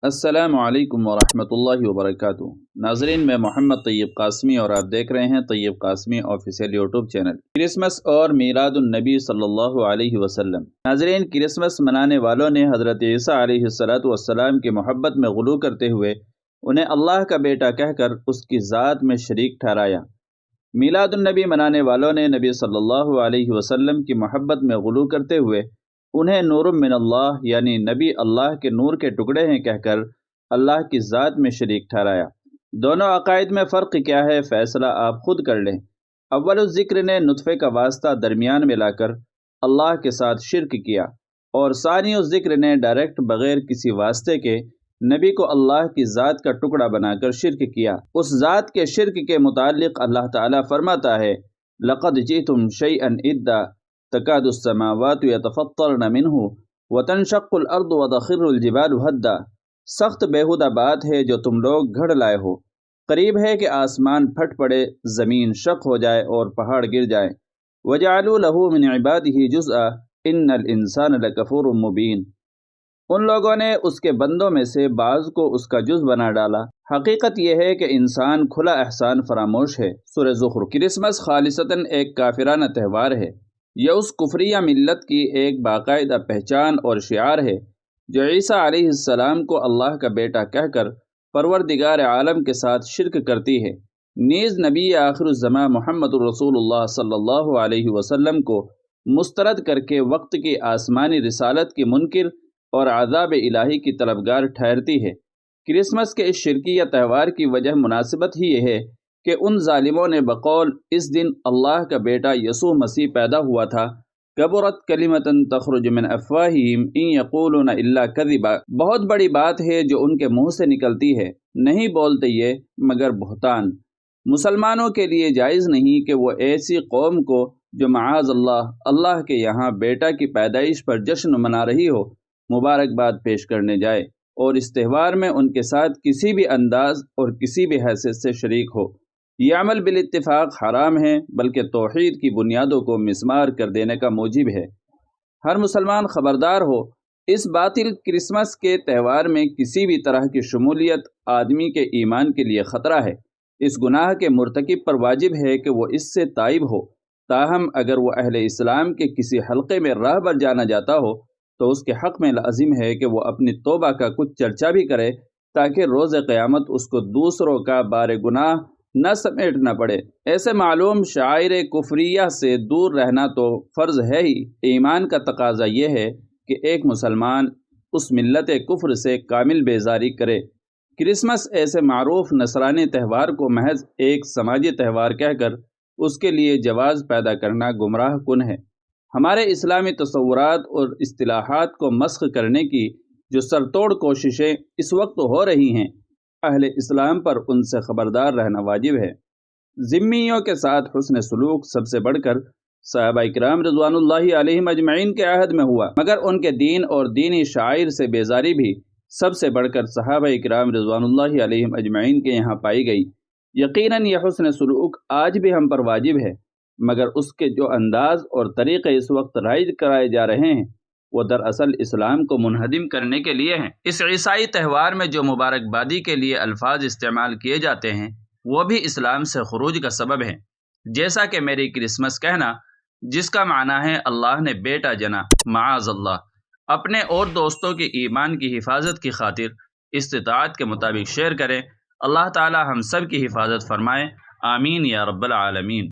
السلام علیکم ورحمۃ اللہ وبرکاتہ۔ ناظرین، میں محمد طیب قاسمی اور آپ دیکھ رہے ہیں Tayyab Qasmi official YouTube channel. Christmas اور میلاد النبی صلی اللہ علیہ وسلم۔ ناظرین، کرسمس منانے والوں نے حضرت عیسیٰ علیہ السلام کی محبت میں غلو کرتے ہوئے انہیں اللہ کا بیٹا کہہ کر اس کی ذات میں شریک ٹھہرایا۔ میلاد النبی منانے والوں نے نبی صلی اللہ علیہ وسلم کی محبت میں غلو کرتے ہوئے انہیں نور من اللہ یعنی نبی اللہ کے نور کے ٹکڑے ہیں کہہ کر اللہ کی ذات میں شریک ٹھہرایا۔ دونوں عقائد میں فرق کیا ہے، فیصلہ آپ خود کر لیں۔ اول الذکر نے نطفے کا واسطہ درمیان میں لا کر اللہ کے ساتھ شرک کیا، اور ثانی الذکر نے ڈائریکٹ بغیر کسی واسطے کے نبی کو اللہ کی ذات کا ٹکڑا بنا کر شرک کیا۔ اس ذات کے شرک کے متعلق اللہ تعالیٰ فرماتا ہے، لَقَدْ جِئْتُمْ شَيْئًا إِدًّا تکاد السماوات یتفطرن منہ وتنشق الارض وتخر الجبال ہدا۔ سخت بیہودہ بات ہے جو تم لوگ گھڑ لائے ہو، قریب ہے کہ آسمان پھٹ پڑے، زمین شق ہو جائے اور پہاڑ گر جائیں۔ وجعلوا له من عباده جزءا ان الانسان لکفور مبین۔ ان لوگوں نے اس کے بندوں میں سے بعض کو اس کا جز بنا ڈالا۔ حقیقت یہ ہے کہ انسان کھلا احسان فراموش ہے۔ سورہ زخرف۔ کرسمس خالصتاً ایک کافرانہ تہوار ہے۔ یہ اس کفریہ ملت کی ایک باقاعدہ پہچان اور شعار ہے جو عیسیٰ علیہ السلام کو اللہ کا بیٹا کہہ کر پروردگار عالم کے ساتھ شرک کرتی ہے۔ نیز نبی آخر الزماں محمد رسول اللہ صلی اللہ علیہ وسلم کو مسترد کر کے وقت کی آسمانی رسالت کی منکر اور عذاب الہی کی طلبگار ٹھہرتی ہے۔ کرسمس کے اس شرکیہ تہوار کی وجہ مناسبت ہی یہ ہے کہ ان ظالموں نے بقول اس دن اللہ کا بیٹا یسوع مسیح پیدا ہوا تھا، کبرت کلمۃ تخرج من افواہہم ان یقولون الا کذبا، بہت بڑی بات ہے جو ان کے منہ سے نکلتی ہے، نہیں بولتے یہ مگر بہتان۔ مسلمانوں کے لیے جائز نہیں کہ وہ ایسی قوم کو جو معاذ اللہ کے یہاں بیٹا کی پیدائش پر جشن منا رہی ہو مبارکباد پیش کرنے جائے اور اس تہوار میں ان کے ساتھ کسی بھی انداز اور کسی بھی حیثیت سے شریک ہو۔ یہ عمل بالاتفاق حرام ہے، بلکہ توحید کی بنیادوں کو مسمار کر دینے کا موجب ہے۔ ہر مسلمان خبردار ہو، اس باطل کرسمس کے تہوار میں کسی بھی طرح کی شمولیت آدمی کے ایمان کے لیے خطرہ ہے۔ اس گناہ کے مرتکب پر واجب ہے کہ وہ اس سے تائب ہو، تاہم اگر وہ اہل اسلام کے کسی حلقے میں راہبر جانا جاتا ہو تو اس کے حق میں لازم ہے کہ وہ اپنی توبہ کا کچھ چرچا بھی کرے تاکہ روز قیامت اس کو دوسروں کا بار گناہ نہ سمیٹنا پڑے۔ ایسے معلوم شعائر کفریہ سے دور رہنا تو فرض ہے ہی، ایمان کا تقاضا یہ ہے کہ ایک مسلمان اس ملت کفر سے کامل بیزاری کرے۔ کرسمس ایسے معروف نصرانی تہوار کو محض ایک سماجی تہوار کہہ کر اس کے لیے جواز پیدا کرنا گمراہ کن ہے۔ ہمارے اسلامی تصورات اور اصطلاحات کو مسخ کرنے کی جو سرتوڑ کوششیں اس وقت ہو رہی ہیں، اہل اسلام پر ان سے خبردار رہنا واجب ہے۔ ذمیوں کے ساتھ حسن سلوک سب سے بڑھ کر صحابہ کرام رضوان اللہ علیہم اجمعین کے عہد میں ہوا، مگر ان کے دین اور دینی شعائر سے بیزاری بھی سب سے بڑھ کر صحابہ کرام رضوان اللہ علیہم اجمعین کے یہاں پائی گئی۔ یقیناً یہ حسن سلوک آج بھی ہم پر واجب ہے، مگر اس کے جو انداز اور طریقے اس وقت رائج کرائے جا رہے ہیں وہ دراصل اسلام کو منہدم کرنے کے لیے ہیں۔ اس عیسائی تہوار میں جو مبارکبادی کے لیے الفاظ استعمال کیے جاتے ہیں وہ بھی اسلام سے خروج کا سبب ہیں، جیسا کہ میری کرسمس کہنا، جس کا معنی ہے اللہ نے بیٹا جنا، معاذ اللہ۔ اپنے اور دوستوں کے ایمان کی حفاظت کی خاطر استطاعت کے مطابق شیئر کریں۔ اللہ تعالی ہم سب کی حفاظت فرمائے، آمین یا رب العالمین۔